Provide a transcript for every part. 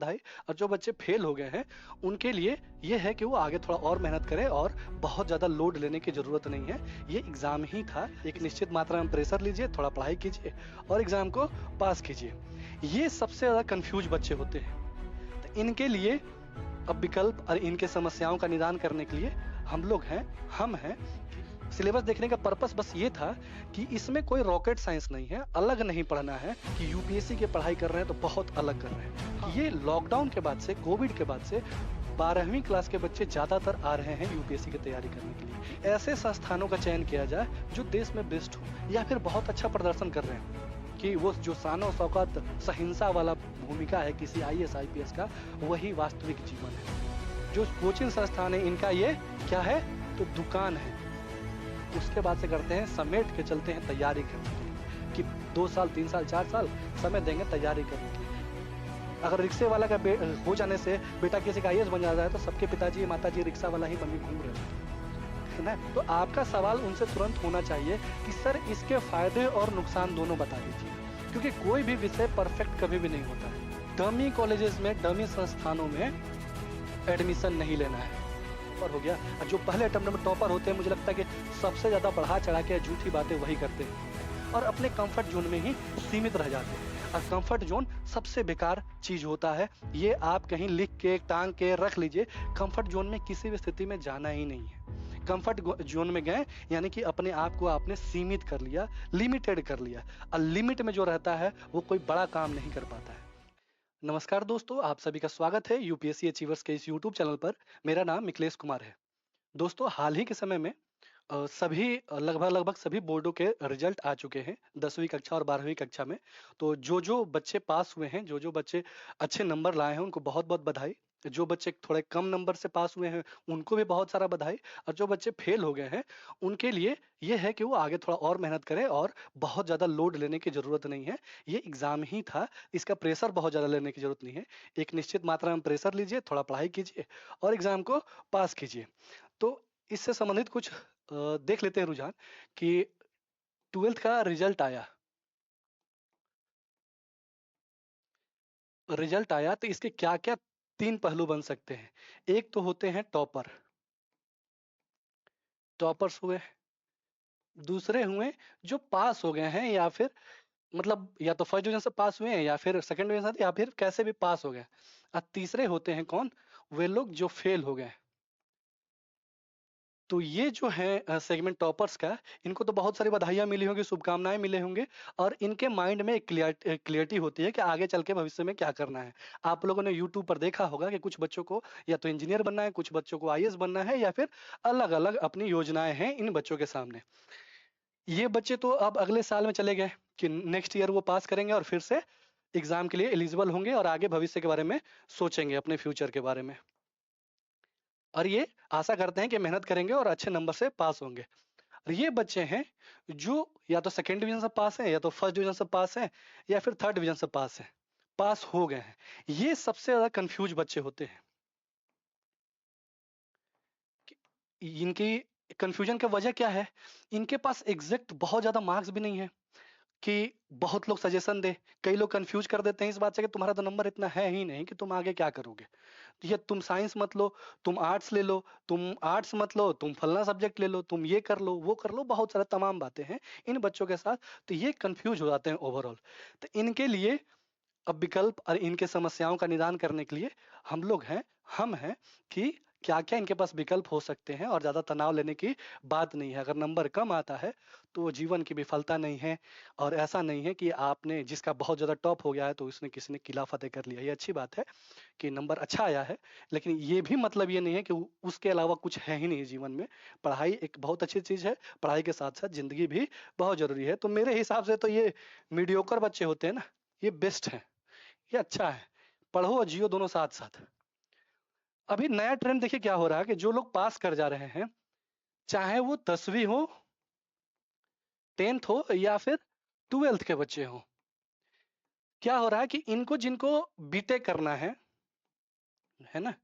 बधाई। और जो बच्चे फेल हो गए हैं उनके लिए ये है कि वो आगे थोड़ा और मेहनत करें और बहुत ज़्यादा लोड लेने की ज़रूरत नहीं है। ये एग्ज़ाम ही था, एक निश्चित मात्रा में प्रेशर लीजिए, थोड़ा पढ़ाई कीजिए और एग्ज़ाम को पास कीजिए। ये सबसे ज़्यादा कन्फ्यूज बच्चे होते हैं। तो इनके लिए अब विकल्प और इनके समस्याओं का निदान करने के लिए हम लोग हैं, हम हैं। सिलेबस देखने का पर्पस बस ये था कि इसमें कोई रॉकेट साइंस नहीं है, अलग नहीं पढ़ना है कि यूपीएससी की पढ़ाई कर रहे हैं तो बहुत अलग कर रहे हैं। ये लॉकडाउन के बाद से, कोविड के बाद से 12वीं क्लास के बच्चे ज्यादातर आ रहे हैं यूपीएससी की तैयारी करने के लिए। ऐसे संस्थानों का चयन किया जाए जो देश में बेस्ट हो या फिर बहुत अच्छा प्रदर्शन कर रहे हैं, कि वो जो शानो शौकत सहिंसा वाला भूमिका है किसी आईएएस आईपीएस का, वही वास्तविक जीवन है। जो कोचिंग संस्थान है इनका ये क्या है, तो दुकान है। उसके बाद से करते हैं, समेट के चलते हैं तैयारी करने के लिए कि 2 साल 3 साल 4 साल समय देंगे तैयारी करने के लिए। अगर रिक्शे वाला का हो जाने से बेटा किसी का आईएएस बन जाता है तो सबके पिताजी माताजी रिक्शा वाला ही बन के घूम रहे हैं ना। तो आपका सवाल उनसे तुरंत होना चाहिए कि सर इसके फायदे और नुकसान दोनों बता दीजिए, क्योंकि कोई भी विषय परफेक्ट कभी भी नहीं होता है। डमी कॉलेजेस में, डमी संस्थानों में एडमिशन नहीं लेना है। टॉपर हो गया, और जो पहले अटेम्प्ट में टॉपर होते हैं मुझे लगता है कि सबसे ज्यादा बढ़ा चढ़ा के झूठी बातें वही करते हैं और अपने कंफर्ट जोन में ही सीमित रह जाते हैं। और कंफर्ट जोन सबसे बेकार चीज होता है, ये आप कहीं लिख के टांग के रख लीजिए। कंफर्ट जोन में किसी भी स्थिति में जाना ही नहीं है। कंफर्ट जोन में गए यानी कि अपने आप को आपने सीमित कर लिया, लिमिटेड कर लिया, और लिमिट में जो रहता है वो कोई बड़ा काम नहीं कर पाता है। नमस्कार दोस्तों, आप सभी का स्वागत है यूपीएससी अचीवर्स के इस यूट्यूब चैनल पर। मेरा नाम मिथिलेश कुमार है। दोस्तों, हाल ही के समय में सभी लगभग लगभग सभी बोर्डों के रिजल्ट आ चुके हैं, 10वीं कक्षा और 12वीं कक्षा में। तो जो जो बच्चे पास हुए हैं, जो जो बच्चे अच्छे नंबर लाए हैं, उनको बहुत बहुत बधाई। जो बच्चे थोड़े कम नंबर से पास हुए हैं उनको भी बहुत सारा बधाई। और जो बच्चे फेल हो गए हैं उनके लिए ये है कि वो आगे थोड़ा और मेहनत करें और बहुत ज़्यादा लोड लेने की ज़रूरत नहीं है। ये एग्ज़ाम ही था, इसका प्रेशर बहुत ज़्यादा लेने की ज़रूरत नहीं है। एक निश्चित मात्रा में प्रेशर लीजिए, थोड़ा पढ़ाई कीजिए और एग्ज़ाम को पास कीजिए। तो इससे संबंधित कुछ देख लेते हैं रुझान कि 12th का रिजल्ट आया तो इसके क्या क्या 3 पहलू बन सकते हैं। एक तो होते हैं टॉपर्स हुए। दूसरे हुए जो पास हो गए हैं, या फिर मतलब या तो फर्स्ट डिवीजन से पास हुए हैं या फिर सेकंड डिवीजन से, या फिर कैसे भी पास हो गए। और तीसरे होते हैं कौन, वे लोग जो फेल हो गए। तो ये जो है सेगमेंट टॉपर्स का, इनको तो बहुत सारी बधाइयाँ मिली होंगी, शुभकामनाएँ मिले होंगे, और इनके माइंड में एक क्लियरिटी होती है कि आगे चल के भविष्य में क्या करना है। आप लोगों ने यूट्यूब पर देखा होगा कि कुछ बच्चों को या तो इंजीनियर बनना है, कुछ बच्चों को आईएएस बनना है, या फिर अलग-अलग अपनी योजनाएँ हैं इन बच्चों के सामने। ये बच्चे तो अब अगले साल में चले गए कि नेक्स्ट ईयर वो पास करेंगे और फिर से एग्ज़ाम के लिए एलिजिबल होंगे और आगे भविष्य के बारे में सोचेंगे, अपने फ्यूचर के बारे में। और ये आशा करते हैं कि मेहनत करेंगे और अच्छे नंबर से पास होंगे। और ये बच्चे हैं जो या तो सेकेंड डिवीजन से पास हैं, या तो फर्स्ट डिवीजन से पास हैं, या फिर थर्ड डिवीजन से पास हैं, पास हो गए हैं। ये सबसे ज्यादा कंफ्यूज बच्चे होते हैं। इनकी कंफ्यूजन की वजह क्या है, इनके पास एग्जैक्ट बहुत ज्यादा मार्क्स भी नहीं है कि बहुत लोग सजेशन दे। कई लोग कंफ्यूज कर देते हैं इस बात से कि तुम्हारा तो नंबर इतना है ही नहीं कि तुम आगे क्या करोगे। ये तुम साइंस मत लो, तुम आर्ट्स ले लो, तुम आर्ट्स मत लो, तुम फलना सब्जेक्ट ले लो, तुम ये कर लो वो कर लो, बहुत सारा तमाम बातें हैं इन बच्चों के साथ। तो ये कंफ्यूज हो जाते हैं ओवरऑल। तो इनके लिए अब विकल्प और इनके समस्याओं का निदान करने के लिए हम लोग हैं, हम हैं कि क्या क्या इनके पास विकल्प हो सकते हैं। और ज्यादा तनाव लेने की बात नहीं है। अगर नंबर कम आता है तो वो जीवन की विफलता नहीं है, और ऐसा नहीं है कि आपने जिसका बहुत ज्यादा टॉप हो गया है तो उसने किसी ने किला फतेह कर लिया। ये अच्छी बात है कि नंबर अच्छा आया है, लेकिन ये भी मतलब ये नहीं है कि उसके अलावा कुछ है ही नहीं जीवन में। पढ़ाई एक बहुत अच्छी चीज है, पढ़ाई के साथ साथ जिंदगी भी बहुत जरूरी है। तो मेरे हिसाब से तो ये मीडियोकर बच्चे होते हैं ना, ये बेस्ट है, ये अच्छा है। पढ़ो और जियो दोनों साथ साथ। अभी नया ट्रेंड देखिए क्या हो रहा है कि जो लोग पास कर जा रहे हैं, चाहे वो 10वीं हो, 10th हो, या फिर 12th के बच्चे हो, क्या हो रहा है कि इनको जिनको बीटेक करना है ना,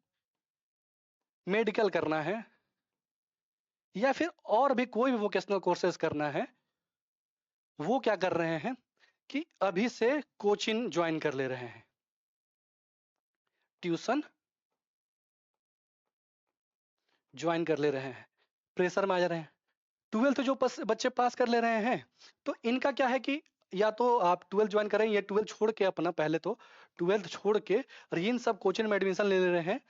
मेडिकल करना है, या फिर और भी कोई भी वोकेशनल कोर्सेज करना है, वो क्या कर रहे हैं कि अभी से कोचिंग ज्वाइन कर ले रहे हैं। ट्यूशन ज्वाइन कर ले रहे हैं, प्रेशर में आ जा रहे हैं। 12th जो बच्चे पास कर ले रहे हैं, तो इनका क्या है कि या तो आप 12th ज्वाइन करें, या 12th छोड़ के अपना पहले तो 12th छोड़ के और इन सब कोचिंग में एडमिशन ले रहे हैं।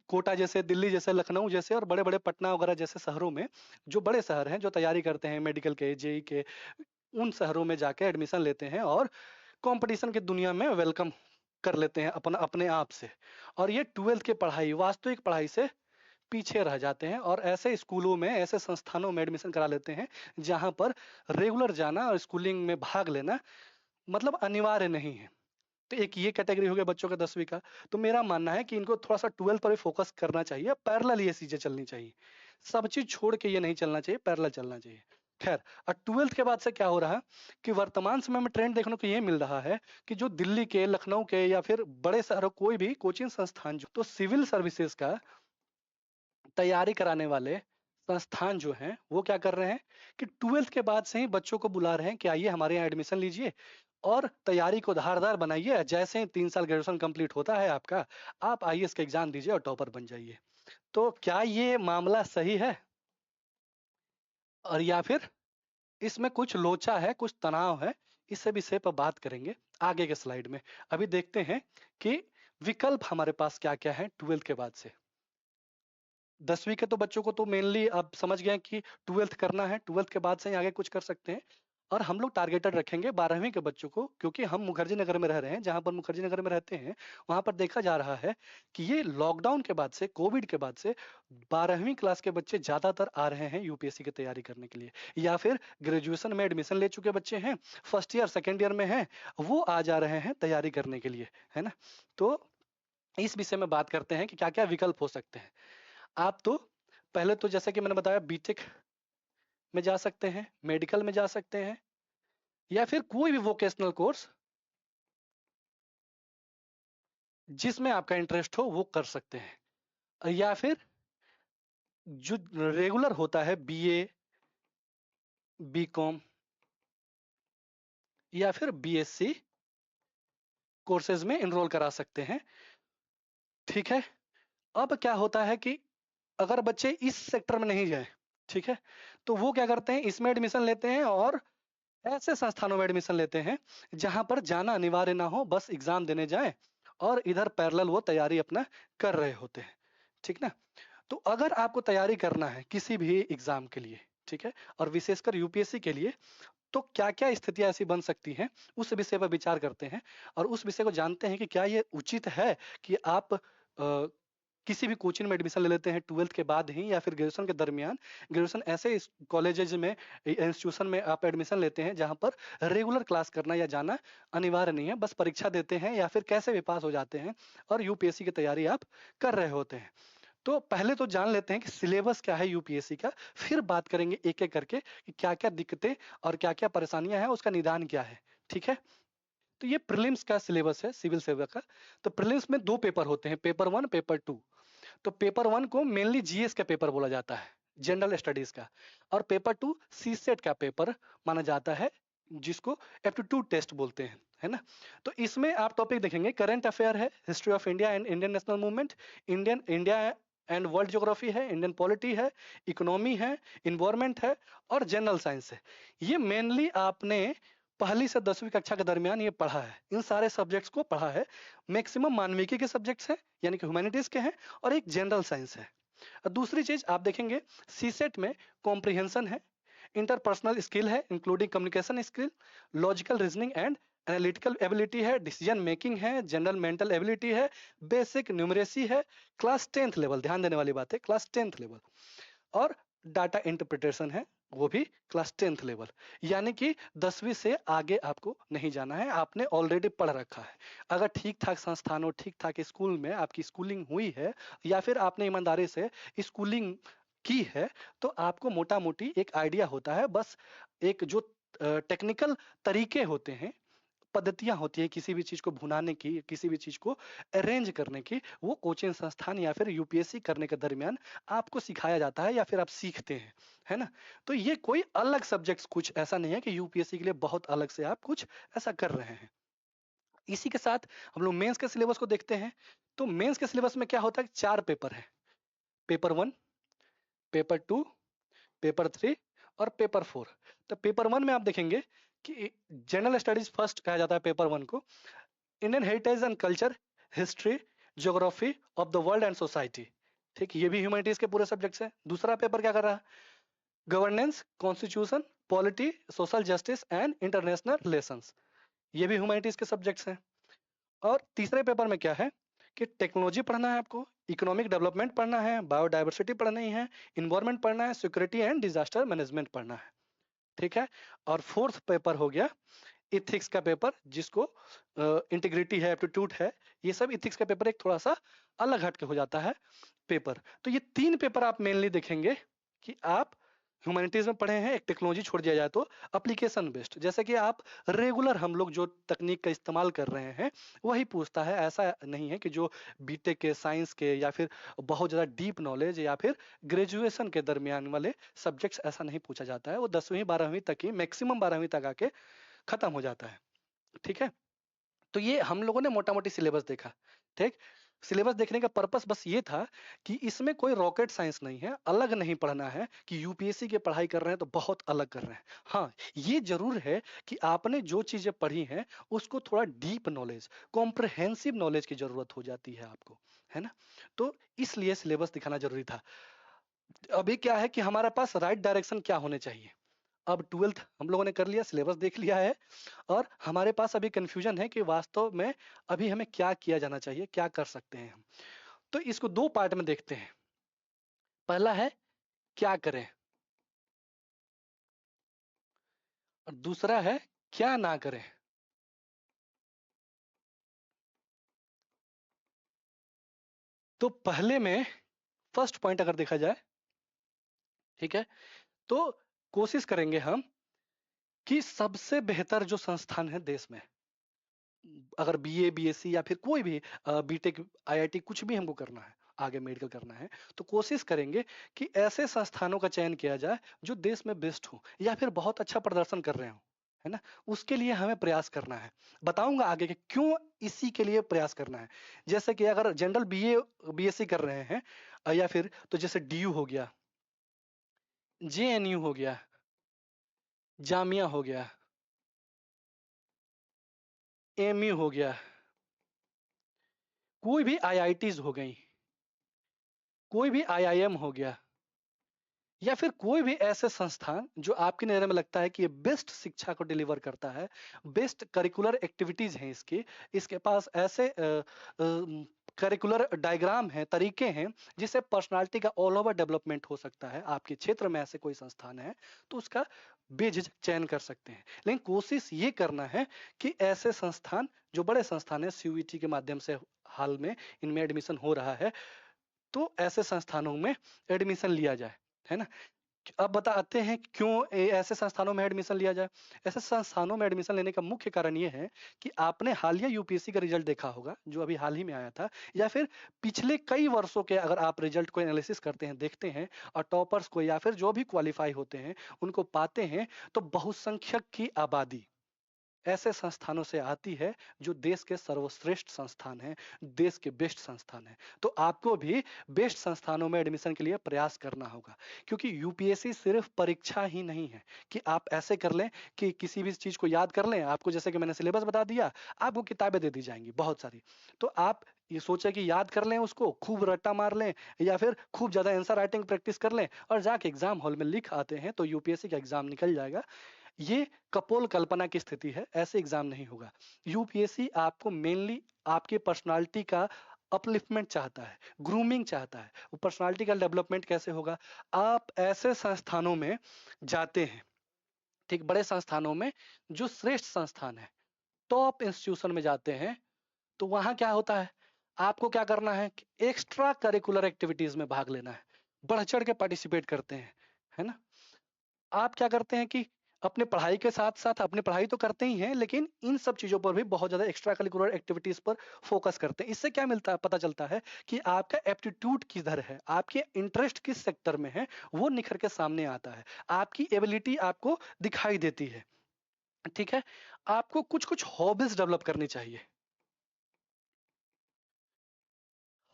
कोटा जैसे, दिल्ली जैसे, लखनऊ जैसे और बड़े बड़े पटना वगैरह जैसे शहरों में, जो बड़े शहर हैं जो तैयारी करते हैं मेडिकल के, जेई के, उन शहरों में जाके एडमिशन लेते हैं और कंपटीशन की दुनिया में वेलकम कर लेते हैं अपना अपने आप से। और ये 12th की पढ़ाई, वास्तविक पढ़ाई से पीछे रह जाते हैं और ऐसे स्कूलों में, ऐसे संस्थानों में एडमिशन करा लेते हैं जहां पर रेगुलर जाना और स्कूलिंग में भाग लेना मतलब अनिवार्य नहीं है। तो एक ये कैटेगरी हो गया बच्चों का 10वीं का। तो मेरा मानना है कि इनको थोड़ा सा 12th पर भी फोकस करना चाहिए, पैरेलल ये चीजें चलनी चाहिए, सब चीज छोड़ के ये नहीं चलना चाहिए, पैरेलल चलना चाहिए। खैर, और 12th के बाद से क्या हो रहा है कि वर्तमान समय में ट्रेंड देखने को ये मिल रहा है कि जो दिल्ली के, लखनऊ के या फिर बड़े शहरों, कोई भी कोचिंग संस्थान जो तो सिविल सर्विसेज का तैयारी कराने वाले संस्थान जो हैं वो क्या कर रहे हैं कि 12th के बाद से ही बच्चों को बुला रहे हैं कि आइए हमारे यहाँ एडमिशन लीजिए और तैयारी को धारदार बनाइए। जैसे ही 3 साल ग्रेजुएशन कंप्लीट होता है आपका, आप आईएएस का एग्जाम दीजिए और टॉपर बन जाइए। तो क्या ये मामला सही है, और या फिर इसमें कुछ लोचा है, कुछ तनाव है? इस विषय पर बात करेंगे आगे के स्लाइड में। अभी देखते हैं कि विकल्प हमारे पास क्या क्या है 12th के बाद से। 10वीं के तो बच्चों को तो मेनली आप समझ गए कि 12th करना है, 12th के बाद से ही आगे कुछ कर सकते हैं। और हम लोग टारगेटेड रखेंगे 12वीं के बच्चों को, क्योंकि हम मुखर्जी नगर में रह रहे हैं, जहां पर मुखर्जी नगर में रहते हैं वहां पर देखा जा रहा है कि ये लॉकडाउन के बाद से, कोविड के बाद से 12वीं क्लास के बच्चे ज्यादातर आ रहे हैं यूपीएससी की तैयारी करने के लिए, या फिर ग्रेजुएशन में एडमिशन ले चुके बच्चे हैं, फर्स्ट ईयर सेकेंड ईयर में हैं, वो आ जा रहे हैं तैयारी करने के लिए, है ना। तो इस विषय में बात करते हैं कि क्या क्या विकल्प हो सकते हैं। आप तो पहले तो जैसा कि मैंने बताया बीटेक में जा सकते हैं, मेडिकल में जा सकते हैं, या फिर कोई भी वोकेशनल कोर्स जिसमें आपका इंटरेस्ट हो वो कर सकते हैं, या फिर जो रेगुलर होता है बीए, बीकॉम या फिर बीएससी कोर्सेज में एनरोल करा सकते हैं। ठीक है। अब क्या होता है कि अगर बच्चे इस सेक्टर में नहीं जाए, ठीक है, तो वो क्या करते हैं, इसमें एडमिशन लेते हैं और ऐसे संस्थानों में एडमिशन लेते हैं जहां पर जाना अनिवार्य ना हो, बस एग्जाम देने जाएं और इधर पैरेलल वो तैयारी अपना कर रहे होते हैं। ठीक ना। तो अगर आपको तैयारी करना है किसी भी एग्जाम के लिए, ठीक है, और विशेषकर यूपीएससी के लिए, तो क्या क्या स्थितियां ऐसी बन सकती हैं, उस विषय पर विचार करते हैं और उस विषय को जानते हैं कि क्या ये उचित है कि आप किसी भी कोचिंग में एडमिशन ले लेते हैं 12th के बाद ही, या फिर ग्रेजुएशन के दरमियान। ग्रेजुएशन ऐसे कॉलेजेज में, इंस्टीट्यूशन में आप एडमिशन लेते हैं जहां पर रेगुलर क्लास करना या जाना अनिवार्य नहीं है, बस परीक्षा देते हैं या फिर कैसे भी पास हो जाते हैं और यूपीएससी की तैयारी आप कर रहे होते हैं। तो पहले तो जान लेते हैं कि सिलेबस क्या है यूपीएससी का, फिर बात करेंगे एक एक करके कि क्या क्या दिक्कतें और क्या क्या परेशानियां हैं, उसका निदान क्या है। ठीक है। तो ये प्रीलिम्स का सिलेबस है सिविल सेवा का। तो प्रीलिम्स में 2 पेपर होते हैं, पेपर 1, पेपर 2। तो पेपर 1 को मेनली जीएस का पेपर बोला जाता है, जनरल स्टडीज का, और पेपर 2 सीसेट का पेपर माना जाता है, जिसको एप्टीट्यूड टेस्ट बोलते हैं, है ना। तो इसमें आप टॉपिक देखेंगे, करंट अफेयर है, history of India and Indian national movement, India and world geography है, इंडियन पॉलिटी है, इकोनॉमी है, इन्वायरमेंट है और जनरल साइंस है। ये मेनली आपने पहली से 10वीं कक्षा के दरमियान ये पढ़ा है, इन सारे सब्जेक्ट्स को पढ़ा है। मैक्सिमम मानविकी के सब्जेक्ट्स हैं, यानी कि ह्यूमैनिटीज के हैं, और एक जनरल साइंस है। और दूसरी चीज आप देखेंगे, सीसेट में कॉम्प्रिहेंशन है, इंटरपर्सनल स्किल है including communication skill, logical reasoning and analytical ability है, डिसीजन मेकिंग है, जनरल मेंटल एबिलिटी है, बेसिक न्यूमरेसी है, क्लास 10th लेवल, ध्यान देने वाली बात है, क्लास 10th लेवल, और डाटा इंटरप्रिटेशन है, वो भी क्लास 10th लेवल। यानी कि 10वीं से आगे आपको नहीं जाना है, आपने ऑलरेडी पढ़ रखा है। अगर ठीक ठाक संस्थानों, ठीक ठाक स्कूल में आपकी स्कूलिंग हुई है, या फिर आपने ईमानदारी से स्कूलिंग की है, तो आपको मोटा मोटी एक आइडिया होता है। बस एक जो टेक्निकल तरीके होते हैं, पद्धतियां होती है किसी भी चीज को भुनाने की, किसी भी चीज को अरेंज करने की, वो कोचिंग संस्थान या फिर यूपीएससी करने के दरमियान आपको सिखाया जाता है या फिर आप सीखते हैं, है ना। तो ये कोई अलग सब्जेक्ट कुछ ऐसा नहीं है कि यूपीएससी के लिए बहुत अलग से आप कुछ ऐसा कर रहे हैं। इसी के साथ हम लोग मेंस के सिलेबस को देखते हैं। तो मेंस के सिलेबस में क्या होता है, 4 पेपर है, पेपर 1, पेपर 2, पेपर 3 और पेपर 4। तो पेपर 1 में आप देखेंगे कि जनरल स्टडीज फर्स्ट कहा जाता है पेपर 1 को, Indian heritage and culture, history, geography of the world and society. ठीक, ये भी ह्यूमैनिटीज के पूरे सब्जेक्ट्स हैं। दूसरा पेपर क्या कर रहा है, governance, constitution, polity, social justice and international relations, ये भी ह्यूमैनिटीज के सब्जेक्ट्स हैं। और तीसरे पेपर में क्या है कि टेक्नोलॉजी पढ़ना है आपको, इकोनॉमिक डेवलपमेंट पढ़ना है, बायोडाइवर्सिटी पढ़नी है, इन्वायरमेंट पढ़ना है, सिक्योरिटी एंड डिजास्टर मैनेजमेंट पढ़ना है। ठीक है। और फोर्थ पेपर हो गया इथिक्स का पेपर, जिसको इंटीग्रिटी है, एप्टीट्यूड है, ये सब इथिक्स का पेपर एक थोड़ा सा अलग हट के हो जाता है पेपर। तो ये 3 पेपर आप मेनली देखेंगे कि आप ह्यूमैनिटीज में पढ़े हैं। एक टेक्नोलॉजी छोड़ दिया जाए तो एप्लीकेशन बेस्ड, जैसे कि आप रेगुलर हम लोग जो तकनीक का इस्तेमाल कर रहे हैं वही पूछता है। ऐसा नहीं है कि जो बीटेक के, साइंस के या फिर बहुत ज़्यादा डीप नॉलेज या फिर ग्रेजुएशन के दरमियान वाले सब्जेक्ट्स, ऐसा नहीं पूछा जाता है। वो 10वीं 12वीं तक ही, मैक्सिमम 12वीं तक आके खत्म हो जाता है। ठीक है। तो ये हम लोगों ने मोटा मोटी सिलेबस देखा। ठीक, सिलेबस देखने का पर्पस बस ये था कि इसमें कोई रॉकेट साइंस नहीं है, अलग नहीं पढ़ना है कि यूपीएससी की पढ़ाई कर रहे हैं तो बहुत अलग कर रहे हैं। हाँ, ये जरूर है कि आपने जो चीजें पढ़ी हैं उसको थोड़ा डीप नॉलेज, कॉम्प्रहेंसिव नॉलेज की जरूरत हो जाती है आपको, है ना। तो इसलिए सिलेबस दिखाना जरूरी था। अभी क्या है कि हमारे पास राइट डायरेक्शन क्या होने चाहिए। अब 12th हम लोगों ने कर लिया, सिलेबस देख लिया है, और हमारे पास अभी कंफ्यूजन है कि वास्तव में अभी हमें क्या किया जाना चाहिए, क्या कर सकते हैं हम। तो इसको 2 पार्ट में देखते हैं। पहला है क्या करें, और दूसरा है क्या ना करें। तो पहले में फर्स्ट पॉइंट अगर देखा जाए, ठीक है, तो कोशिश करेंगे हम कि सबसे बेहतर जो संस्थान है देश में, अगर बीए, बीएससी या फिर कोई भी बीटेक, आईआईटी, कुछ भी हमको करना है, आगे मेडिकल करना है, तो कोशिश करेंगे कि ऐसे संस्थानों का चयन किया जाए जो देश में बेस्ट हो या फिर बहुत अच्छा प्रदर्शन कर रहे हो, है ना। उसके लिए हमें प्रयास करना है। बताऊंगा आगे कि क्यों इसी के लिए प्रयास करना है। जैसे कि अगर जनरल बीए, बीएससी कर रहे हैं, या फिर तो जैसे डीयू हो गया, जेएनयू हो गया, जामिया हो गया, एमयू हो गया, कोई भी आईआईटीज हो गई, कोई भी आईआईएम हो गया, या फिर कोई भी ऐसे संस्थान जो आपकी नज़र में लगता है कि ये बेस्ट शिक्षा को डिलीवर करता है, बेस्ट करिकुलर एक्टिविटीज हैं इसकी, इसके पास ऐसे करिकुलर डायग्राम हैं, तरीके हैं जिससे पर्सनालिटी का ऑल ओवर डेवलपमेंट हो सकता है। आपके क्षेत्र में ऐसे कोई संस्थान है तो उसका बेझिझक चयन कर सकते हैं। लेकिन कोशिश ये करना है कि ऐसे संस्थान, जो बड़े संस्थान है, सीयूईटी के माध्यम से हाल में इनमें एडमिशन हो रहा है, तो ऐसे संस्थानों में एडमिशन लिया जाए, है ना। अब बताते हैं क्यों ऐसे संस्थानों में एडमिशन लिया जाए। ऐसे संस्थानों में एडमिशन लेने का मुख्य कारण ये है कि आपने हालिया यूपीएससी का रिजल्ट देखा होगा, जो अभी हाल ही में आया था, या फिर पिछले कई वर्षों के अगर आप रिजल्ट को एनालिसिस करते हैं, देखते हैं, और टॉपर्स को या फिर जो भी क्वालिफाई होते हैं उनको पाते हैं, तो बहुसंख्यक की आबादी ऐसे संस्थानों से आती है जो देश के सर्वश्रेष्ठ संस्थान हैं, देश के बेस्ट संस्थान हैं। तो आपको भी बेस्ट संस्थानों में एडमिशन के लिए प्रयास करना होगा, क्योंकि यूपीएससी सिर्फ परीक्षा ही नहीं है कि आप ऐसे कर लें कि किसी भी चीज को याद कर लें। आपको जैसे कि मैंने सिलेबस बता दिया, आपको किताबें दे दी जाएंगी बहुत सारी, तो आप ये सोचे कि याद कर लें, उसको खूब रट्टा मार लें, या फिर खूब ज्यादा आंसर राइटिंग प्रैक्टिस कर लें और जाके एग्जाम हॉल में लिख आते हैं तो यूपीएससी का एग्जाम निकल जाएगा। ये कपोल कल्पना की स्थिति है, ऐसे एग्जाम नहीं होगा। यूपीएससी आपको मेनली आपके पर्सनालिटी का अपलिफ्टमेंट चाहता है, ग्रूमिंग चाहता है। वो पर्सनालिटी का डेवलपमेंट कैसे होगा, आप ऐसे संस्थानों में जाते हैं, ठीक, बड़े संस्थानों में, जो श्रेष्ठ संस्थान है, टॉप इंस्टीट्यूशन में जाते हैं, तो वहां क्या होता है, आपको क्या करना है कि एक्स्ट्रा करिकुलर एक्टिविटीज में भाग लेना है, बढ़ चढ़ के पार्टिसिपेट करते हैं, है ना। आप क्या करते हैं कि अपने पढ़ाई के साथ साथ, अपनी पढ़ाई तो करते ही हैं, लेकिन इन सब चीजों पर भी बहुत ज्यादा एक्स्ट्रा करिकुलर एक्टिविटीज पर फोकस करते हैं। इससे क्या मिलता है, पता चलता है कि आपका एप्टीट्यूड किधर है, आपके इंटरेस्ट किस सेक्टर में है, वो निखर के सामने आता है, आपकी एबिलिटी आपको दिखाई देती है। ठीक है। आपको कुछ कुछ हॉबीज डेवलप करनी चाहिए।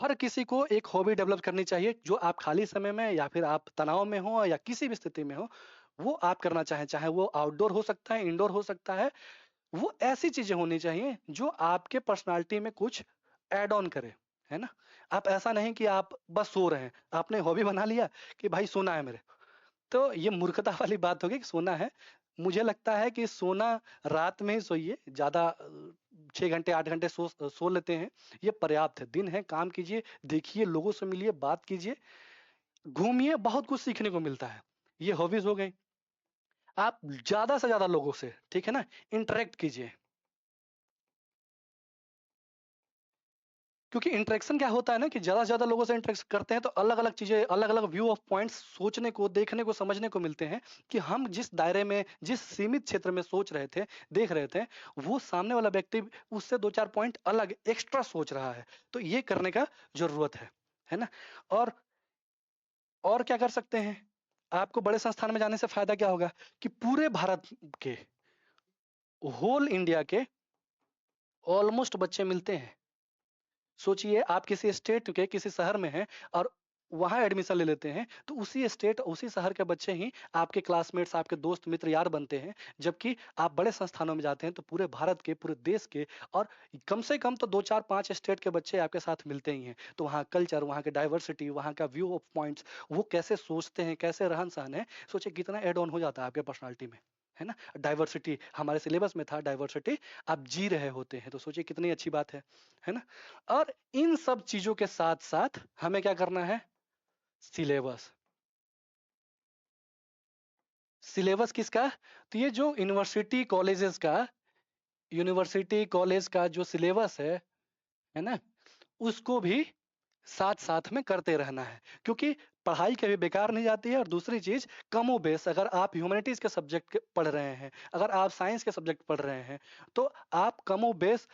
हर किसी को एक हॉबी डेवलप करनी चाहिए जो आप खाली समय में या फिर आप तनाव में हो या किसी भी स्थिति में हो, वो आप करना चाहें, चाहे वो आउटडोर हो सकता है, इंडोर हो सकता है। वो ऐसी चीजें होनी चाहिए जो आपके पर्सनालिटी में कुछ ऐड ऑन करे, है ना? आप ऐसा नहीं कि आप बस सो रहे हैं, आपने हॉबी बना लिया कि भाई सोना है मेरे। तो ये मूर्खता वाली बात होगी कि सोना है। मुझे लगता है कि सोना रात में ही सोइए, ज़्यादा 6 घंटे 8 घंटे सो लेते हैं, ये पर्याप्त है। दिन है, काम कीजिए, देखिए, लोगों से मिलिए, बात कीजिए, घूमिए, बहुत कुछ सीखने को मिलता है। ये हॉबीज़ हो गई। आप ज़्यादा से ज़्यादा लोगों से, ठीक है ना, इंटरैक्ट कीजिए। क्योंकि इंटरेक्शन क्या होता है ना कि ज़्यादा से ज़्यादा लोगों से इंटरेक्ट करते हैं तो अलग-अलग चीज़ें, अलग-अलग व्यू ऑफ पॉइंट्स सोचने को, देखने को, समझने को मिलते हैं कि हम जिस दायरे में, जिस सीमित क्षेत्र में सोच रहे थे, देख रहे थे, वो सामने वाला व्यक्ति उससे 2-4 पॉइंट अलग एक्स्ट्रा सोच रहा है। तो ये करने का ज़रूरत है ना? और और क्या कर सकते हैं? आपको बड़े संस्थान में जाने से फ़ायदा क्या होगा कि पूरे भारत के, होल इंडिया के ऑलमोस्ट बच्चे मिलते हैं। सोचिए आप किसी स्टेट के किसी शहर में हैं और वहाँ एडमिशन ले लेते हैं, तो उसी स्टेट, उसी शहर के बच्चे ही आपके क्लासमेट्स, आपके दोस्त, मित्र, यार बनते हैं। जबकि आप बड़े संस्थानों में जाते हैं तो पूरे भारत के, पूरे देश के और कम से कम तो 2, 4, 5 स्टेट के बच्चे आपके साथ मिलते ही हैं। तो वहाँ कल्चर, वहाँ की डाइवर्सिटी, वहाँ का व्यू ऑफ पॉइंट्स, वो कैसे सोचते हैं, कैसे रहन-सहन है, सोचिए कितना ऐड ऑन हो जाता है आपके पर्सनैलिटी में, है ना? डाइवर्सिटी हमारे सिलेबस में था, डाइवर्सिटी आप जी रहे होते हैं, तो सोचिए कितनी अच्छी बात है ना? और इन सब चीजों के साथ-साथ हमें क्या करना है? सिलेबस। सिलेबस किसका? तो ये जो यूनिवर्सिटी कॉलेज का जो सिलेबस है ना? उसको भी साथ-साथ में करते रहना है। क्योंकि पढ़ाई कभी बेकार नहीं जाती है और दूसरी चीज़ कमोबेश अगर आप ह्यूमैनिटीज़ के सब्जेक्ट पढ़ रहे हैं, अगर आप साइंस के सब्जेक्ट पढ़ रहे हैं, तो आप कमोबेश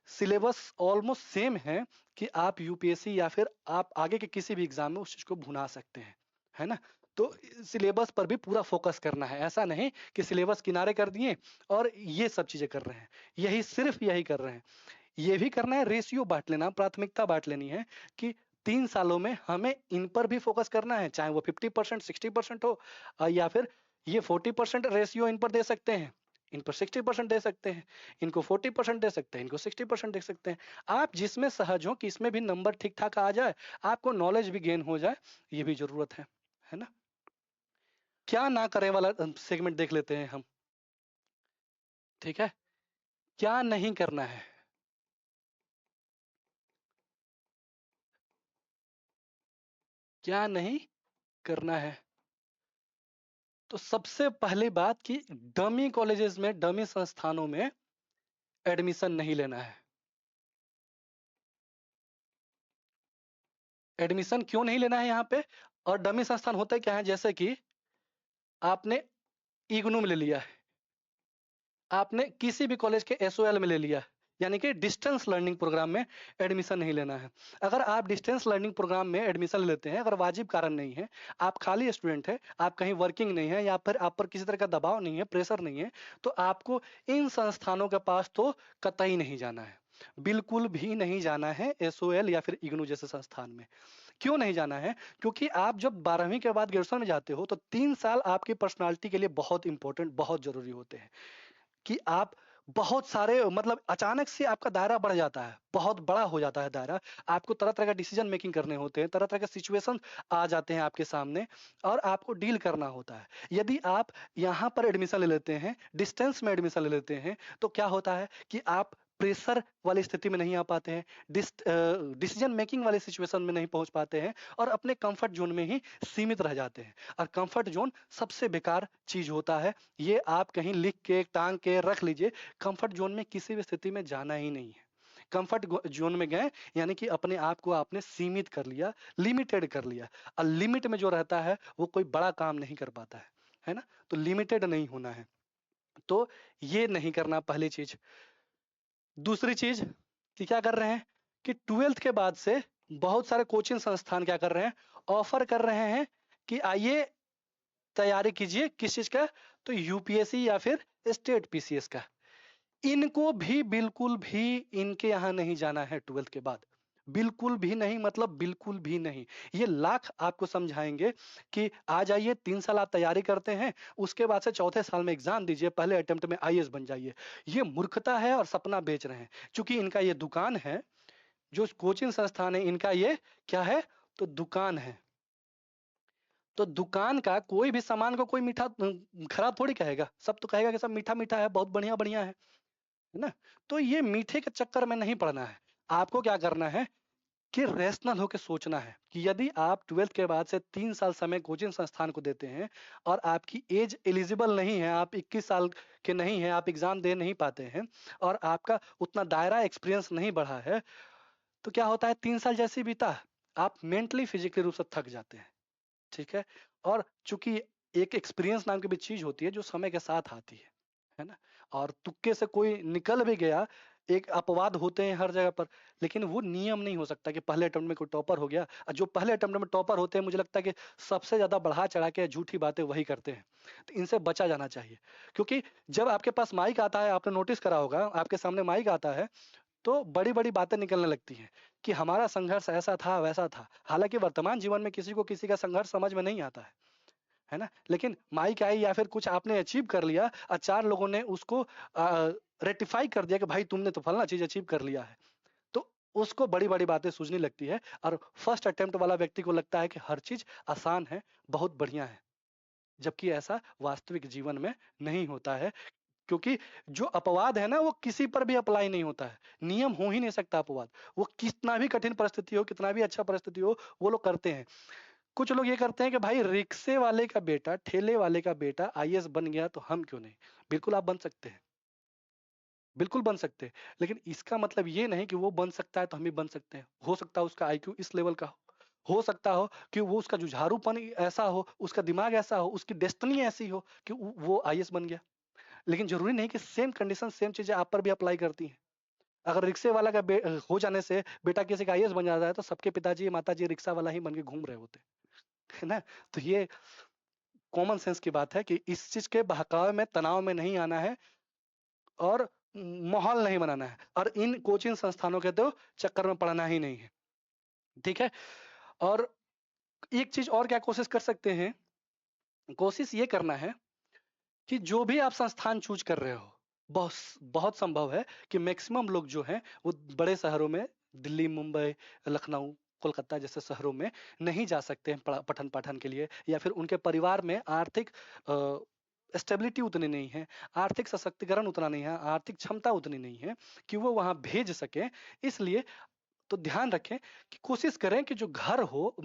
सिलेबस ऑलमोस्ट सेम है कि आप यूपीएससी या फिर आप आगे के किसी भी एग्ज़ाम में उस चीज़ को भुना सकते हैं। है ना? तो सिलेबस पर भी पूरा फ़ोकस करना है। ऐसा नहीं कि सिलेबस किनारे कर दिए और ये सब चीज़ें कर रहे हैं। यही सिर्फ़ यही कर रहे हैं। ये भी करना है, रेशियो बाँट लेना, प्राथमिकता बाँट लेनी है कि 3 सालों में हमें इन पर भी फ़ोकस करना है, चाहे वो 50% 60% हो या फिर ये 40% रेशियो इन पर दे सकते हैं, इन पर 60% दे सकते हैं, इनको 40% दे सकते हैं, इनको 60% दे सकते हैं। आप जिसमें सहज हो कि इसमें भी नंबर ठीक-ठाक आ जाए, आपको नॉलेज भी गेन हो जाए, ये भी ज़रूरत है ना? क्या ना करें वाला सेगमेंट देख लेते हैं हम, ठीक है? क्या नहीं करना है? क्या नहीं करना है? तो सबसे पहली बात कि डमी कॉलेजेस में, डमी संस्थानों में एडमिशन नहीं लेना है। एडमिशन क्यों नहीं लेना है यहाँ पे? और डमी संस्थान होते क्या है, जैसे कि आपने इग्नू में ले लिया है, आपने किसी भी कॉलेज के एसओएल में ले लिया है, यानी कि डिस्टेंस लर्निंग प्रोग्राम में एडमिशन नहीं लेना है। अगर आप डिस्टेंस लर्निंग प्रोग्राम में एडमिशन लेते हैं, अगर वाजिब कारण नहीं है, आप खाली स्टूडेंट हैं, आप कहीं वर्किंग नहीं है या फिर आप पर किसी तरह का दबाव नहीं है, प्रेशर नहीं है, तो आपको इन संस्थानों के पास तो कतई नहीं जाना है। बिल्कुल भी नहीं जाना है एसओएल या फिर इग्नू जैसे संस्थान में। क्यों नहीं जाना है? क्योंकि आप जब 12वीं के बाद ग्रेजुएशन में जाते हो, तो 3 साल आपकी पर्सनैलिटी के लिए बहुत इंपॉर्टेंट, बहुत ज़रूरी होते हैं। कि आप बहुत सारे, मतलब अचानक से आपका दायरा बढ़ जाता है, बहुत बड़ा हो जाता है दायरा। आपको तरह-तरह का डिसीजन मेकिंग करने होते हैं, तरह-तरह के सिचुएशन आ जाते हैं आपके सामने और आपको डील करना होता है। यदि आप यहाँ पर एडमिशन ले लेते हैं, डिस्टेंस में एडमिशन ले लेते हैं, तो क्या होता है कि आप प्रेशर वाली स्थिति में नहीं आ पाते हैं, डिसीजन मेकिंग वाली सिचुएशन में नहीं पहुँच पाते हैं और अपने कम्फर्ट ज़ोन में ही सीमित रह जाते हैं। और कम्फर्ट ज़ोन सबसे बेकार चीज़ होता है। ये आप कहीं लिख के, टाँग के रख लीजिए, कंफर्ट ज़ोन में किसी भी स्थिति में जाना ही नहीं है। कंफर्ट ज़ोन में गए यानी कि अपने आप को आपने सीमित कर लिया, लिमिटेड कर लिया और लिमिट में जो रहता है वो कोई बड़ा काम नहीं कर पाता है ना? तो लिमिटेड नहीं होना है। तो ये नहीं करना, पहली चीज़। दूसरी चीज़ कि क्या कर रहे हैं कि 12th के बाद से बहुत सारे कोचिंग संस्थान क्या कर रहे हैं, ऑफर कर रहे हैं कि आइए तैयारी कीजिए किस चीज़ का, तो यूपीएससी या फिर स्टेट पीसीएस का। इनको भी बिल्कुल भी इनके यहाँ नहीं जाना है 12th के बाद। बिल्कुल भी नहीं, मतलब बिल्कुल भी नहीं। ये लाख आपको समझाएँगे कि आ जाइए 3 साल आप तैयारी करते हैं, उसके बाद से चौथे साल में एग्ज़ाम दीजिए, पहले अटेम्प्ट में आईएएस बन जाइए। ये मूर्खता है और सपना बेच रहे हैं। चूँकि इनका ये दुकान है, जो कोचिंग संस्थान है इनका ये क्या है? तो दुकान है। तो दुकान का कोई भी सामान को कोई मीठा खराब थोड़ी कहेगा। सब तो कहेगा कि सब मीठा-मीठा है, बहुत बढ़िया-बढ़िया है ना? तो ये मीठे के चक्कर में नहीं पड़ना है। आपको क्या करना है कि रैशनल होके सोचना है कि यदि आप 12th के बाद से 3 साल समय कोचिंग संस्थान को देते हैं और आपकी एज एलिजिबल नहीं है, आप 21 साल के नहीं हैं, आप एग्ज़ाम दे नहीं पाते हैं और आपका उतना दायरा एक्सपीरियंस नहीं बढ़ा है, तो क्या होता है 3 साल जैसे ही बीता, आप मेंटली फिजिकली रूप से थक जाते हैं। ठीक है? और चूँकि एक एक्सपीरियंस नाम की भी चीज़ होती है जो समय के साथ आती है ना? और तुक्के से कोई निकल भी गया, एक अपवाद होते हैं हर जगह पर, लेकिन वो नियम नहीं हो सकता कि पहले अटेम्प्ट में कोई टॉपर हो गया। जो पहले अटेम्प्ट में टॉपर होते हैं मुझे लगता है कि सबसे ज़्यादा बढ़ा-चढ़ा के झूठी बातें वही करते हैं। तो इनसे बचा जाना चाहिए, क्योंकि जब आपके पास माइक आता है, आपने नोटिस करा होगा, आपके सामने माइक आता है तो बड़ी-बड़ी बातें निकलने लगती हैं कि हमारा संघर्ष ऐसा था, वैसा था। हालाँकि वर्तमान जीवन में किसी को किसी का संघर्ष समझ में नहीं आता है ना? लेकिन माइक आई या फिर कुछ आपने अचीव कर लिया और 4 लोगों ने उसको रेक्टिफाई कर दिया कि भाई तुमने तो फलाना चीज़ अचीव कर लिया है। तो उसको बड़ी-बड़ी बातें सूझने लगती है और फर्स्ट अटेम्प्ट वाला व्यक्ति को लगता है कि हर चीज़ आसान है, बहुत बढ़िया है। जबकि ऐसा वास्तविक जीवन में नहीं होता है। क्योंकि जो अपवाद है ना वो किसी पर भी अप्लाई नहीं होता है। नियम हो ही नहीं सकता अपवाद। वो कितना भी कठिन परिस्थिति हो, कितना भी अच्छा परिस्थिति हो, वो लोग करते हैं। कुछ लोग ये करते हैं कि भाई रिक्शे वाले का बेटा, ठेले वाले का बेटा आईएएस बन गया तो हम क्यों नहीं? बिल्कुल आप बन सकते हैं, बिल्कुल बन सकते हैं। लेकिन इसका मतलब ये नहीं कि वो बन सकता है तो हम भी बन सकते हैं। हो सकता है उसका आईक्यू इस लेवल का हो सकता हो कि वो उसका जुझारूपन ऐसा हो, उसका दिमाग ऐसा हो, उसकी डेस्टिनी ऐसी हो कि वो आईएएस बन गया। लेकिन ज़रूरी नहीं कि सेम कंडीशन, सेम चीज़ें आप पर भी अप्लाई करती हैं। अगर रिक्शे वाला का हो जाने से बेटा किसी का आईएएस बन जाता है, तो सबके पिताजी, माताजी रिक्शा वाला ही बन के घूम रहे होते हैं, है ना? तो ये कॉमन सेंस की बात है कि इस चीज़ के बहकावे में, तनाव में नहीं आना है और माहौल नहीं बनाना है और इन कोचिंग संस्थानों के तो चक्कर में पड़ना ही नहीं है, ठीक है? और एक चीज़ और क्या कोशिश कर सकते हैं, कोशिश ये करना है कि जो भी आप संस्थान चूज़ कर रहे हो, बहुत बहुत संभव है कि मैक्सिमम लोग जो हैं, वो बड़े शहरों में दिल्ली, मुंबई, लखनऊ, कोलकाता जैसे शहरों में नहीं जा सकते हैं पठन-पाठन के लिए या फिर उनके परिवार में आर्थिक स्टेबिलिटी उतनी नहीं है, आर्थिक सशक्तिकरण उतना नहीं है, आर्थिक क्षमता उतनी नहीं है कि वो वहाँ भेज सकें। इसलिए तो ध्यान रखें कि कोशिश करें कि जो घर हो,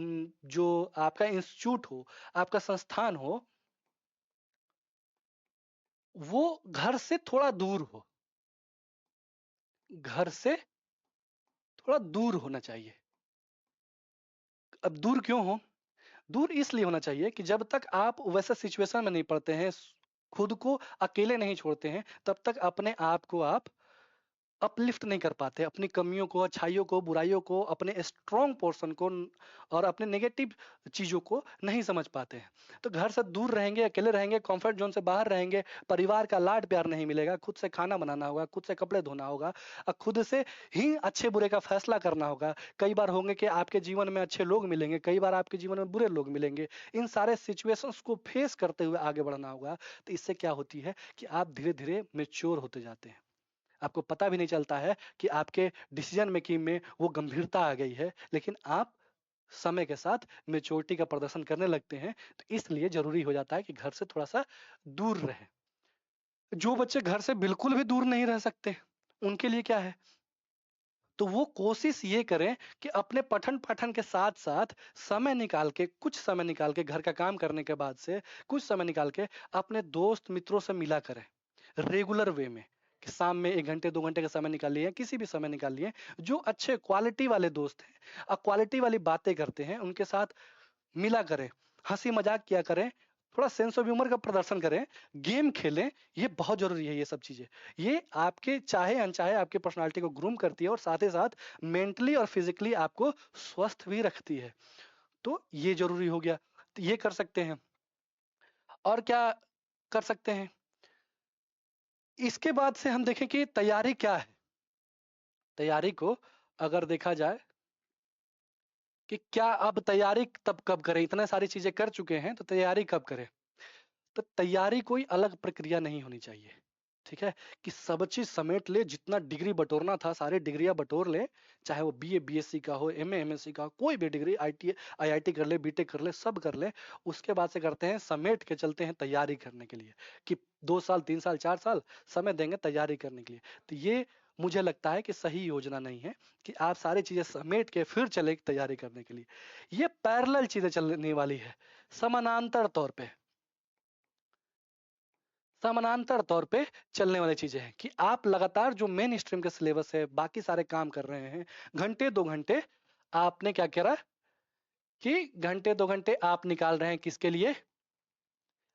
जो आपका इंस्टीट्यूट हो, आपका संस्थान हो, वो घर से थोड़ा दूर हो। घर से थोड़ा दूर होना चाहिए। अब दूर क्यों हो? दूर इसलिए होना चाहिए कि जब तक आप वैसे सिचुएशन में नहीं पड़ते हैं, खुद को अकेले नहीं छोड़ते हैं, तब तक अपने आप को आप अपलिफ्ट नहीं कर पाते, अपनी कमियों को, अच्छाइयों को, बुराइयों को, अपने स्ट्रॉन्ग पोर्शन को और अपने नेगेटिव चीज़ों को नहीं समझ पाते हैं। तो घर से दूर रहेंगे, अकेले रहेंगे, कंफर्ट ज़ोन से बाहर रहेंगे, परिवार का लाड-प्यार नहीं मिलेगा, खुद से खाना बनाना होगा, खुद से कपड़े धोना होगा खुद से ही अच्छे-बुरे का फैसला करना होगा। कई बार होंगे कि आपके जीवन में अच्छे लोग मिलेंगे, कई बार आपके जीवन में बुरे लोग मिलेंगे। इन सारे सिचुएशंस को फेस करते हुए आगे बढ़ना होगा। तो इससे क्या होती है कि आप धीरे-धीरे मैच्योर होते जाते हैं। आपको पता भी नहीं चलता है कि आपके डिसीजन मेकिंग में वो गंभीरता आ गई है, लेकिन आप समय के साथ मैच्योरिटी का प्रदर्शन करने लगते हैं, तो इसलिए ज़रूरी हो जाता है कि घर से थोड़ा-सा दूर रहें। जो बच्चे घर से बिल्कुल भी दूर नहीं रह सकते, उनके लिए क्या है? तो वो कोशिश ये करें कि अपने पठन-पाठन के साथ-साथ समय निकाल के, कुछ समय निकाल के घर का काम करने के बाद से, कुछ समय निकाल के अपने दोस्त मित्रों से मिला करें। रेगुलर वे में कि शाम में 1 घंटे 2 घंटे का समय निकालिए, किसी भी समय निकालिए, जो अच्छे क्वालिटी वाले दोस्त हैं क्वालिटी वाली बातें करते हैं, उनके साथ मिला करें, हँसी-मज़ाक किया करें, थोड़ा सेंस ऑफ ह्यूमर का प्रदर्शन करें, गेम खेलें, ये बहुत ज़रूरी है ये सब चीज़ें। ये आपके चाहे-अनचाहे आपकी पर्सनैलिटी को ग्रूम करती है और साथ ही साथ मेंटली और फिज़िकली आपको स्वस्थ भी रखती है। तो ये ज़रूरी हो गया, तो ये कर सकते हैं। और क्या कर सकते हैं? इसके बाद से हम देखें कि तैयारी क्या है। तैयारी को अगर देखा जाए कि क्या अब तैयारी तब कब करें, इतने सारी चीजें कर चुके हैं तो तैयारी कब करें। तो तैयारी कोई अलग प्रक्रिया नहीं होनी चाहिए, ठीक है, कि सब चीज समेट ले, जितना डिग्री बटोरना था सारी डिग्रियां बटोर ले, चाहे वो बीए बीएससी का हो, एमए एमएससी का हो, कोई भी डिग्री, आईटी आईआईटी कर ले, बीटेक कर ले, सब कर ले। उसके बाद से करते हैं समेट के चलते हैं तैयारी करने के लिए, कि 2 साल 3 साल 4 साल समय देंगे तैयारी करने के लिए। तो ये मुझे लगता है कि सही योजना नहीं है कि आप सारी चीजें समेट के फिर चले तैयारी करने के लिए। ये पैरेलल चीजें चलने वाली है, समानांतर तौर पे, समानांतर तौर पे चलने वाली चीजें हैं कि आप लगातार जो मेन स्ट्रीम के सिलेबस है बाकी सारे काम कर रहे हैं, घंटे 2 घंटे आपने क्या करा कि घंटे 2 घंटे आप निकाल रहे हैं किसके लिए,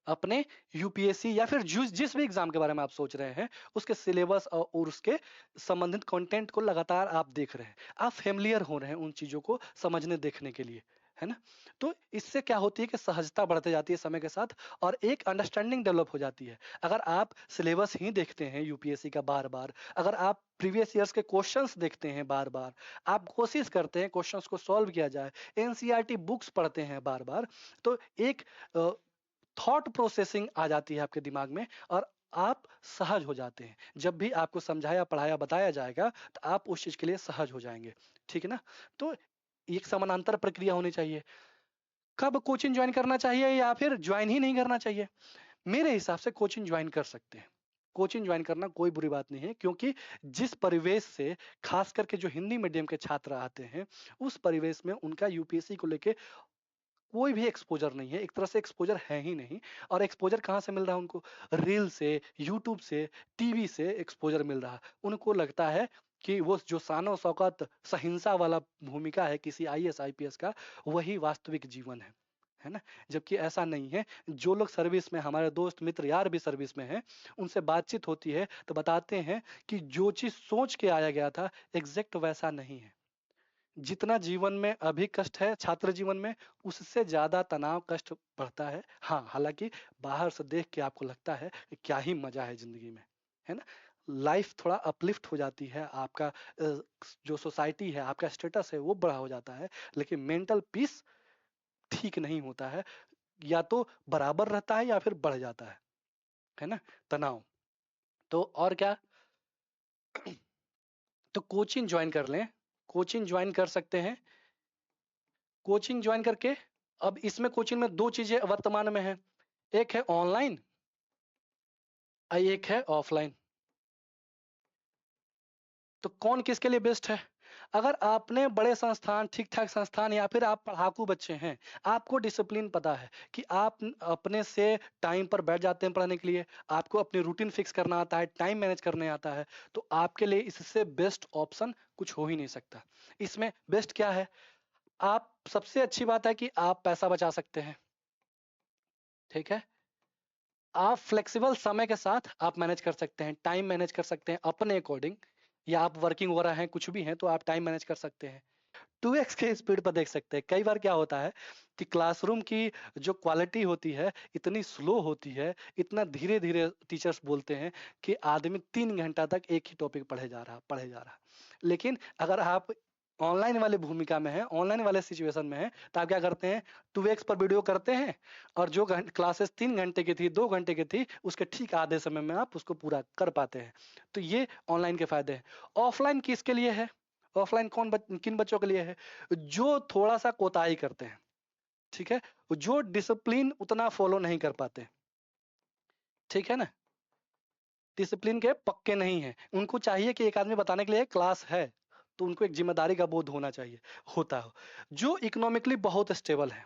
अपने यूपीएससी या फिर जिस भी एग्जाम के बारे में आप सोच रहे हैं उसके सिलेबस और उसके संबंधित कंटेंट को लगातार आप देख रहे हैं, आप फेमिलियर हो रहे हैं उन चीजों को समझने देखने के लिए, है ना। तो इससे क्या होती है कि सहजता बढ़ते जाती है समय के साथ और एक अंडरस्टैंडिंग डेवलप हो जाती है। अगर आप सिलेबस ही देखते हैं यूपीएससी का बार बार, अगर आप प्रीवियस ईयर्स के क्वेश्चंस देखते हैं बार बार, आप कोशिश करते हैं क्वेश्चंस को सॉल्व किया जाए, एनसीईआरटी बुक्स पढ़ते हैं बार बार, तो एक थॉट प्रोसेसिंग आ जाती है आपके दिमाग में और आप सहज हो जाते हैं। जब भी आपको समझाया पढ़ाया बताया जाएगा तो आप उस चीज के लिए सहज हो जाएंगे, ठीक है ना। तो एक समानांतर प्रक्रिया होनी चाहिए। कब कोचिंग ज्वाइन करना चाहिए या फिर ज्वाइन ही नहीं करना चाहिए? मेरे हिसाब से कोचिंग ज्वाइन कर सकते हैं। कोचिंग ज्वाइन करना कोई बुरी बात नहीं है, क्योंकि जिस परिवेश से खास करके जो हिंदी मीडियम के छात्र आते हैं उस परिवेश में उनका यूपीएससी को लेके कोई भी एक्सपोजर नहीं है, एक तरह से एक्सपोजर है ही नहीं। और एक्सपोजर कहाँ से मिल रहा है उनको? रील से, यूट्यूब से, टीवी से एक्सपोजर मिल रहा है। उनको लगता है कि वो जो शान शौकत सहिंसा वाला भूमिका है किसी आईएएस आईपीएस का, वही वास्तविक जीवन है ना। जबकि ऐसा नहीं है। जो लोग सर्विस में, हमारे दोस्त मित्र यार भी सर्विस में हैं, उनसे बातचीत होती है तो बताते हैं कि जो चीज सोच के आया गया था एग्जैक्ट वैसा नहीं है। जितना जीवन में अभी कष्ट है छात्र जीवन में, उससे ज्यादा तनाव कष्ट बढ़ता है। हाँ, हालांकि बाहर से देख के आपको लगता है कि क्या ही मजा है जिंदगी में, है ना। लाइफ थोड़ा अपलिफ्ट हो जाती है, आपका जो सोसाइटी है, आपका स्टेटस है वो बड़ा हो जाता है, लेकिन मेंटल पीस ठीक नहीं होता है। या तो बराबर रहता है या फिर बढ़ जाता है ना, तनाव। तो और क्या, तो कोचिंग ज्वाइन कर लें, कोचिंग ज्वाइन कर सकते हैं। कोचिंग ज्वाइन करके, अब इसमें कोचिंग में दो चीजें वर्तमान में है, एक है ऑनलाइन और एक है ऑफलाइन। तो कौन किसके लिए बेस्ट है? अगर आपने बड़े संस्थान, ठीक ठाक संस्थान, या फिर आप पढ़ाकू बच्चे हैं, आपको डिसिप्लिन पता है कि आप अपने से टाइम पर बैठ जाते हैं पढ़ने के लिए, आपको अपनी रूटीन फिक्स करना आता है, टाइम मैनेज करने आता है, तो आपके लिए इससे बेस्ट ऑप्शन कुछ हो ही नहीं सकता। इसमें बेस्ट क्या है? आप, सबसे अच्छी बात है कि आप पैसा बचा सकते हैं, ठीक है। आप फ्लेक्सिबल समय के साथ आप मैनेज कर सकते हैं, टाइम मैनेज कर सकते हैं अपने अकॉर्डिंग, या आप वर्किंग वगैरह हैं कुछ भी हैं तो आप टाइम मैनेज कर सकते हैं। 2x के स्पीड पर देख सकते हैं। कई बार क्या होता है कि क्लासरूम की जो क्वालिटी होती है इतनी स्लो होती है, इतना धीरे धीरे टीचर्स बोलते हैं कि आदमी 3 घंटा तक एक ही टॉपिक पढ़े जा रहा। लेकिन अगर आप ऑनलाइन वाले भूमिका में है, ऑनलाइन वाले सिचुएशन में है, तो आप क्या करते हैं, 2x पर वीडियो करते हैं और जो क्लासेस 3 घंटे की थी, 2 घंटे की थी, उसके ठीक आधे समय में आप उसको पूरा कर पाते हैं। तो ये ऑनलाइन के फायदे हैं। ऑफलाइन किसके लिए है? ऑफलाइन किन बच्चों के लिए है? जो थोड़ा सा कोताही करते हैं, ठीक है, जो डिसिप्लिन उतना फॉलो नहीं कर पाते, ठीक है ना, डिसिप्लिन के पक्के नहीं है। उनको चाहिए कि एक आदमी बताने के लिए क्लास है, तो उनको एक जिम्मेदारी का बोध होना चाहिए, होता हो। जो इकोनॉमिकली बहुत स्टेबल है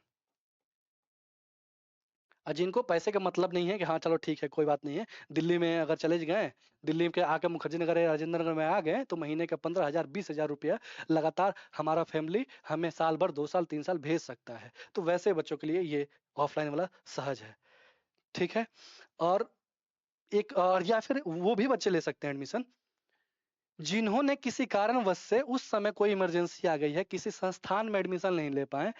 और जिनको पैसे का मतलब नहीं है कि हाँ चलो ठीक है कोई बात नहीं है, दिल्ली में अगर चले गए, दिल्ली के आके मुखर्जी नगर या राजेंद्र नगर में आ गए, तो महीने का 15,000 20,000 रुपया लगातार हमारा फैमिली हमें साल भर 2 साल 3 साल भेज सकता है। तो वैसे बच्चों के लिए ये ऑफलाइन वाला सहज है, ठीक है। और एक और, या फिर वो भी बच्चे ले सकते हैं एडमिशन जिन्होंने किसी कारणवश से उस समय कोई इमरजेंसी आ गई है, किसी संस्थान में एडमिशन नहीं ले पाए,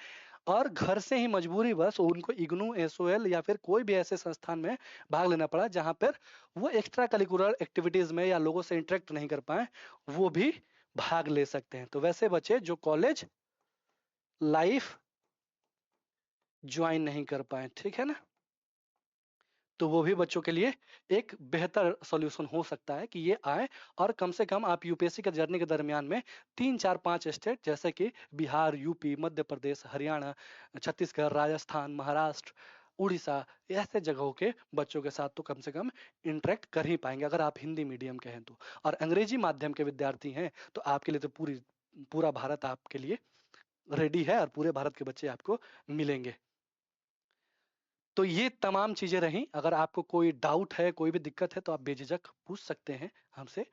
और घर से ही मजबूरीवश उनको इग्नू, एसओएल या फिर कोई भी ऐसे संस्थान में भाग लेना पड़ा जहां पर वो एक्स्ट्रा करिकुलर एक्टिविटीज में या लोगों से इंटरेक्ट नहीं कर पाए, वो भी भाग ले सकते हैं। तो वैसे बच्चे जो कॉलेज लाइफ ज्वाइन नहीं कर पाए, ठीक है ना, तो वो भी बच्चों के लिए एक बेहतर सॉल्यूशन हो सकता है कि ये आए और कम से कम आप यूपीएससी के जर्नी के दरमियान में 3 4 5 स्टेट जैसे कि बिहार, यूपी, मध्य प्रदेश, हरियाणा, छत्तीसगढ़, राजस्थान, महाराष्ट्र, उड़ीसा, ऐसे जगहों के बच्चों के साथ तो कम से कम इंटरेक्ट कर ही पाएंगे अगर आप हिंदी मीडियम के हैं तो। और अंग्रेजी माध्यम के विद्यार्थी हैं तो आपके लिए तो पूरा भारत आपके लिए रेडी है और पूरे भारत के बच्चे आपको मिलेंगे। तो ये तमाम चीजें रहीं। अगर आपको कोई डाउट है, कोई भी दिक्कत है तो आप बेझिझक पूछ सकते हैं हमसे।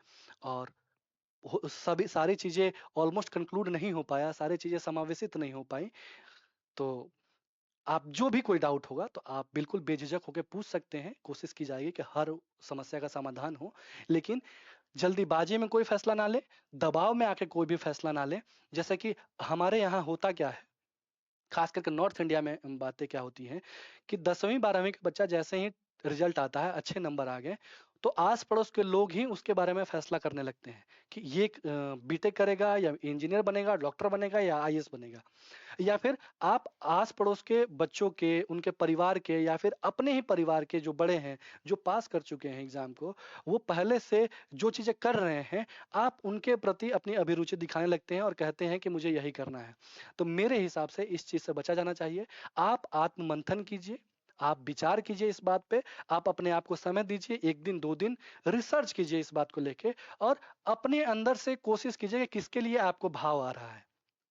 और सभी सारी चीजें ऑलमोस्ट कंक्लूड नहीं हो पाया, सारी चीजें समावेशित नहीं हो पाई, तो आप जो भी कोई डाउट होगा तो आप बिल्कुल बेझिझक होकर पूछ सकते हैं। कोशिश की जाएगी कि हर समस्या का समाधान हो, लेकिन जल्दीबाजी में कोई फैसला ना ले, दबाव में आके कोई भी फैसला ना ले। जैसे कि हमारे यहाँ होता क्या है, खास करके नॉर्थ इंडिया में बातें क्या होती हैं कि 10वीं 12वीं का बच्चा जैसे ही रिजल्ट आता है, अच्छे नंबर आ गए, तो आस पड़ोस के लोग ही उसके बारे में फैसला करने लगते हैं कि ये बीटेक करेगा या इंजीनियर बनेगा, डॉक्टर बनेगा या आईएएस बनेगा। या फिर आप आस पड़ोस के बच्चों के, उनके परिवार के या फिर अपने ही परिवार के जो बड़े हैं, जो पास कर चुके हैं एग्जाम को, वो पहले से जो चीजें कर रहे हैं, आप उनके प्रति अपनी अभिरुचि दिखाने लगते हैं और कहते हैं कि मुझे यही करना है। तो मेरे हिसाब से इस चीज से बचा जाना चाहिए। आप आत्म मंथन कीजिए, आप विचार कीजिए इस बात पे, आप अपने आप को समय दीजिए, 1 दिन 2 दिन रिसर्च कीजिए इस बात को लेके, और अपने अंदर से कोशिश कीजिए कि किसके लिए आपको भाव आ रहा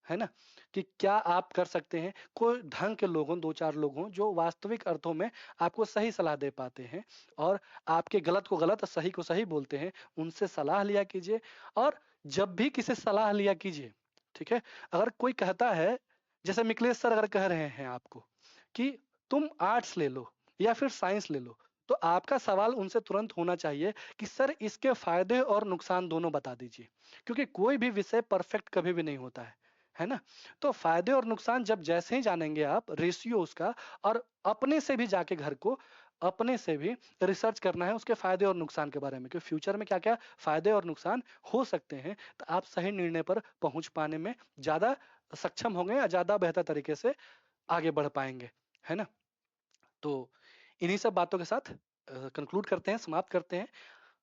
है ना, कि क्या आप कर सकते हैं। कोई ढंग के लोग हों, 2 4 लोग हों जो वास्तविक अर्थों में आपको सही सलाह दे पाते हैं और आपके गलत को गलत और सही को सही बोलते हैं, उनसे सलाह लिया कीजिए। और जब भी किसी से सलाह लिया कीजिए, ठीक है, अगर कोई कहता है, जैसे मिकलेश सर अगर कह रहे हैं आपको कि तुम आर्ट्स ले लो या फिर साइंस ले लो, तो आपका सवाल उनसे तुरंत होना चाहिए कि सर इसके फायदे और नुकसान दोनों बता दीजिए, क्योंकि कोई भी विषय परफेक्ट कभी भी नहीं होता है ना। तो फायदे और नुकसान जब जैसे ही जानेंगे आप, रेशियो उसका, और अपने से भी जाके घर को अपने से भी रिसर्च करना है उसके फायदे और नुकसान के बारे में, कि फ्यूचर में क्या क्या फायदे और नुकसान हो सकते हैं, तो आप सही निर्णय पर पहुंच पाने में ज्यादा सक्षम होंगे या ज्यादा बेहतर तरीके से आगे बढ़ पाएंगे, है ना। तो इन्हीं सब बातों के साथ कंक्लूड करते हैं, समाप्त करते हैं।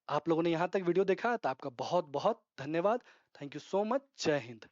आप लोगों ने यहाँ तक वीडियो देखा तो आपका बहुत बहुत धन्यवाद। Thank you so much. जय हिंद।